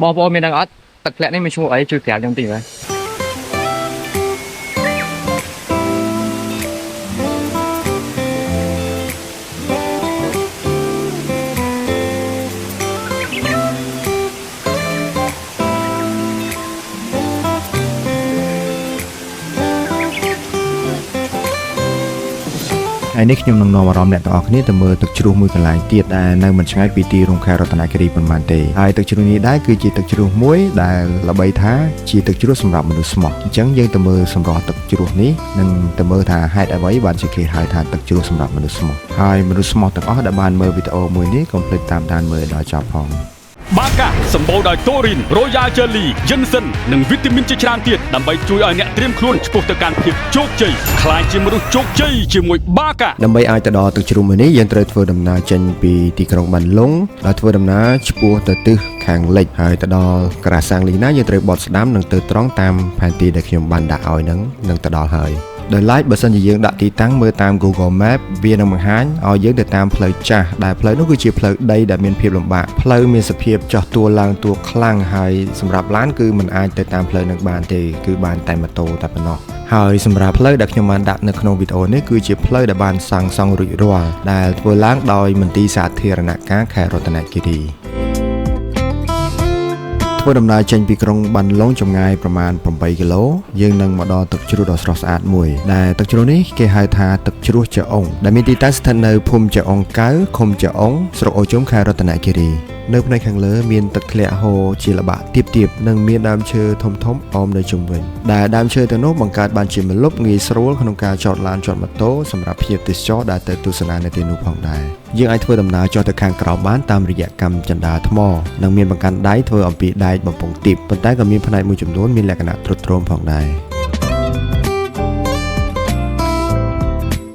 បងប្អូនមានដឹងអត់ទឹកធ្លាក់នេះមានឈ្មោះអីជួយប្រាប់ខ្ញុំតិចមើលហើយនេះខ្ញុំនឹងនាំអារម្មណ៍អ្នកទាំងអស់គ្នាទៅមើលទឹកជ្រោះមួយកន្លែងទៀតដែលនៅមិនឆ្ងាយពីទីរួមខេត្តរតនគិរីប៉ុន្មានទេហើយទឹកជ្រោះនេះដែរគឺជាទឹកជ្រោះមួយដែលល្បីថាជាទឹកជ្រោះសម្រាប់មនុស្សស្មោះអញ្ចឹងយើងទៅមើលសម្រស់ទឹកជ្រោះនេះនិងទៅមើលថាហេតុអ្វីបានជាគេហៅថាទឹកជ្រោះសម្រាប់មនុស្សស្មោះហើយមនុស្សស្មោះទាំងអស់ដែលបានមើលវីដេអូមួយនេះកុំភ្លេចតាមដានមើលដល់ចប់ផងបាកាសម្បូរដោយតូរីន Royal Jelly យិនសិននិងវីតាមីនជាច្រើនទៀតដើម្បីជួយឲ្យអ្នកត្រៀមខ្លួនឆ្ពោះទៅកាន់ភាពជោគជ័យខ្លាចជាមនុស្សជោគជ័យជាមួយបាកាដើម្បីអាចទៅដល់ទឹកជ្រោះមួយនេះយើងត្រូវធ្វើដំណើរចេញពីទីក្រុងបានលុងហើយធ្វើដំណើរឆ្ពោះទៅទិសខាងលិចហើយទៅដល់ក្រាសាំងលីណាយើងត្រូវបត់ស្ដាំនិងទៅត្រង់តាមផែនទីដែលខ្ញុំបានដាក់ឲ្យនឹងទៅដល់ហើយដោយឡែកបើសិនជាយើងដាក់ទីតាំងមើលតាម Google Map វានឹងបង្ហាញឲ្យយើងទៅតាមផ្លូវចាស់ដែលផ្លូវនោះគឺជាផ្លូវដីដែលមានភាពលំបាកផ្លូវមានសភាពចោះទួលឡើងទួលខ្លាំងហើយសម្រាប់ឡានគឺมันអាចទៅតាមផ្លូវនឹងបានទេគឺបានតែម៉ូតូតែប៉ុណ្ណោះហើយសម្រាប់ផ្លូវដែលខ្ញុំបានដាក់នៅក្នុងវីដេអូនេះគឺជាផ្លូវដែលបានសាងសង់រួចរាល់ដែលធ្វើឡើងដោយមន្ទីរសាធារណការខេត្តរតនគិរីធ្វើដំណើរចេញពីក្រុងបានឡុងចម្ងាយប្រមាណ8គីឡូយើងនឹងមកដល់ទឹកជ្រោះដ៏ស្រស់ស្អាតមួយដែលទឹកជ្រោះនេះគេហៅថាទឹកជ្រោះចាអ៊ុងដែលមានទីតាំងស្ថិតនៅភូមិចាអ៊ុងកៅឃុំចាអ៊ុងស្រុកអូជុំខេត្តរតនគិរីនៅផ្នែកខាងលើមានទឹកធ្លាក់ហូរជាល្បាក់ទាបៗនិងមានដើមឈើធំៗអមនៅជុំវិញដែលដើមឈើទាំងនោះបង្កើតបានជាម្លប់ងាយស្រួលក្នុងការចតឡានចតម៉ូតូសម្រាប់ភ្ញៀវទេសចរដែលទៅទស្សនានៅទីនោះផងដែរយើងអាចធ្វើដំណើរចុះទៅខាងក្រោមបានតាមរយៈកម្មចន្ទាថ្មនិងមានបង្កាន់ដៃធ្វើអំពីដែកបំពង់ទីបប៉ុន្តែក៏មានផ្នែកមួយចំនួនមានលក្ខណៈទ្រុឌទ្រោមផងដែរ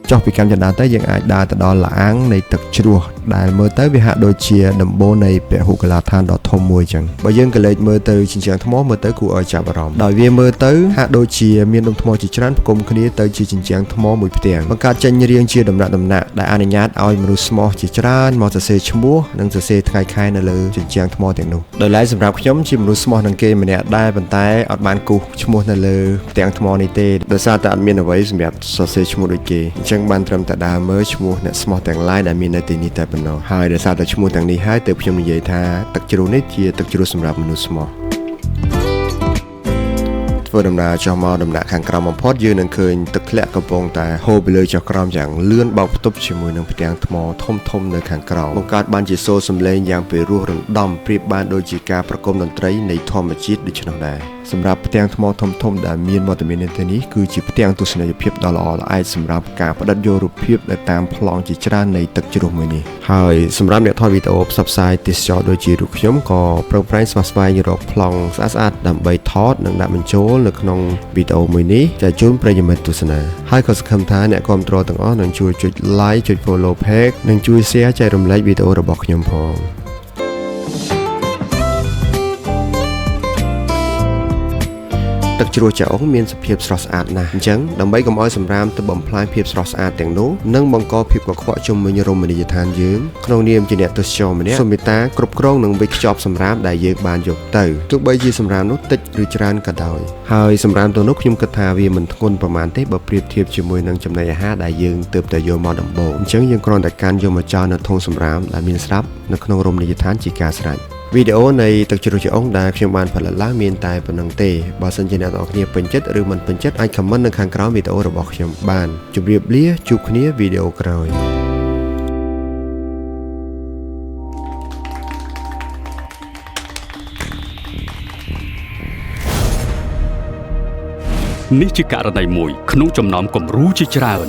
ចុះពីកម្មចន្ទាទៅយើងអាចដើរទៅដល់លអាងនៃទឹកជ្រោះដែលមើលទៅវាហាក់ដូចជាដំបូលនៃពហុកីឡដ្ឋានដ៏ធំមួយចឹងបើយើងក៏លេចមើលទៅជញ្ជាំងថ្មមើលទៅគួរឲ្យចាប់អារម្មណ៍ដោយវាមើលទៅហាក់ដូចជាមានដុំថ្មជាច្រើនផ្គុំគ្នាទៅជាជញ្ជាំងថ្មមួយផ្ទាំងបង្កើតចេញរាងជាដំណាក់ដែលអនុញ្ញាតឲ្យមនុស្សស្មោះជាច្រើនមកសរសេរឈ្មោះនិងសរសេរថ្ងៃខែនៅលើជញ្ជាំងថ្មទាំងនោះដោយឡែកសម្រាប់ខ្ញុំជាមនុស្សស្មោះនឹងគេម្នាក់ដែរប៉ុន្តែអត់បានគូសឈ្មោះនៅលើផ្ទាំងថ្មនេះទេដោយសារតែអត់មានអ្វីសម្រាប់សរសេរឈ្មោះដូចគេអញ្ចឹងបានត្រឹមតែដើរមើលឈ្មោះអ្នកស្មោះទាំងឡាយដែលមាននៅទីនេះតែប៉ុណ្ណោះហើយដោយសារតែឈ្មោះទាំងនេះហើយទើបខ្ញុំនិយាយថាទឹកជ្រោះនេះជាទឹកជ្រោះសម្រាប់មនុស្សស្មោះធ្វើដំណើរចុះមកដំណាក់ខាងក្រោមបំផុតយើងនឹងឃើញទឹកធ្លាក់កំពុងតែហូរពីលើចុះក្រោមយ៉ាងលឿនបោកផ្ទប់ជាមួយនឹងផ្ទាំងថ្មធំនៅខាងក្រោមបង្កើតបានជាសូរសំឡេងយ៉ាងពីរោះរណ្ដំប្រៀបបានដូចជាការប្រគំតន្ត្រីនៃធម្មជាតិដូច្នោះដែរសម្រាប់ផ្ទាំងថ្មធំដែលមានវត្តមាននៅទីនេះគឺជាផ្ទាំងទស្សនីយភាពដ៏ល្អល្អឯកសម្រាប់ការផ្ដិតយករូបភាពនៅតាមប្លង់ជាច្រើននៃទឹកជ្រោះមួយនេះហើយសម្រាប់អ្នកថតវីដេអូផ្សព្វផ្សាយទេសចរដូចជារូបខ្ញុំក៏ប្រឹងប្រែងស្វែងរកប្លង់ស្អាតៗដើម្បីថតនិងដាក់បញ្ចូលនៅក្នុងវីដេអូមួយនេះចែកជូនប្រិយមិត្តទស្សនាហើយក៏សង្ឃឹមថាអ្នកគាំទ្រទាំងអស់នឹងជួយចុច like ចុច follow page និងជួយ share ចែករំលែកវីដេអូរបស់ខ្ញុំផងទឹកជ្រោះចាអ៊ុងមានសភាពស្រស់ស្អាតណាស់អញ្ចឹងដើម្បីកុំឲ្យសម្រាមទៅបំផ្លាញភាពស្រស់ស្អាតទាំងនោះនិងបង្កភាពកខ្វក់ជុំវិញរមណីយដ្ឋានយើងក្នុងនាមជាអ្នកទេសចរម្នាក់សូមមេត្តាគ្រប់គ្រងនិងវេចខ្ចប់សម្រាមដែលយើងបានយកទៅទោះបីជាសម្រាមនោះតិចឬច្រើនក៏ដោយហើយសម្រាមទាំងនោះខ្ញុំគិតថាវាមិនធ្ងន់ប្រមាណទេបើប្រៀបធៀបជាមួយនឹងចំណីអាហារដែលយើងទើបតែយកមកដំបូងអញ្ចឹងយើងគ្រាន់តែកាន់យកមកចោលនៅធុងសម្រាមដែលមានស្រាប់នៅក្នុងរមណីយដ្ឋានជាការស្រេចវីដេអូនៃទឹកជ្រោះចាអ៊ុងដែលខ្ញុំបានផលិតឡើងមានតែប៉ុណ្្នឹងទេបើសិនជាអ្នកនរគ្នាពេញចិត្តឬមិនពេញចិត្តអាច comment នៅខាងក្រោមវីដេអូរបស់ខ្ញុំបានជម្រាបលាជួបគ្នាវីដេអូក្រោយនេះជាករណីមួយក្នុងចំណោមគំរូជាច្រើន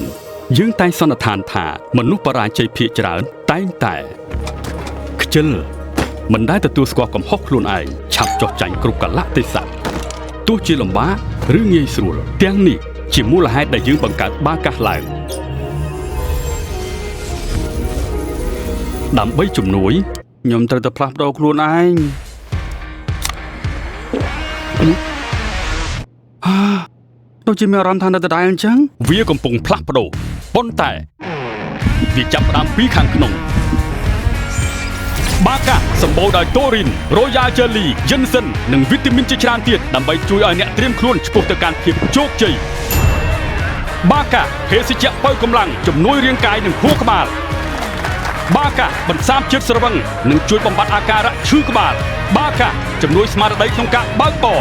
យើងតែងសន្និដ្ឋានថាមនុស្សបរាជ័យភាគច្រើនតែងតែខ្ជិលមិនដែលទទួលស្គាល់កំហុសខ្លួនឯងឆាប់ចោះចាញ់គ្រប់កលៈទេសៈទោះជាលំបាកឬងាយស្រួលទាំងនេះជាមូលហេតុដែលយើងបង្កើតបាកាសឡើងដើម្បីជំនួយខ្ញុំត្រូវតែផ្លាស់ប្ដូរខ្លួនឯងដូចជាមានអារម្មណ៍ថានៅដដែលអញ្ចឹងវាកំពុងផ្លាស់ប្ដូរប៉ុន្តែវាចាប់ផ្ដើមពីខាងក្នុង បាកាសម្បូរដោយតូរីន Royal Jelly យិនសិននិងវីតាមីនជាច្រើនទៀតដើម្បីជួយឲ្យអ្នកត្រៀមខ្លួនឆ្ពោះទៅកាន់ភាពជោគជ័យបាកាភេសជ្ជៈបើកម្លាំងជំនួយរាងកាយនិងខួរក្បាលបាកាបន្សាបជាតិស្រវឹងនិងជួយបំបត្តិអាការៈឈឺក្បាលបាកាជំនួយស្មារតីក្នុងការបើកបរ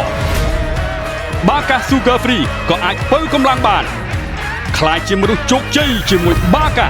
បាកា Sugar Free ក៏អាចបើកម្លាំងបានខ្លាចជាមនុស្សជោគជ័យជាមួយបាកា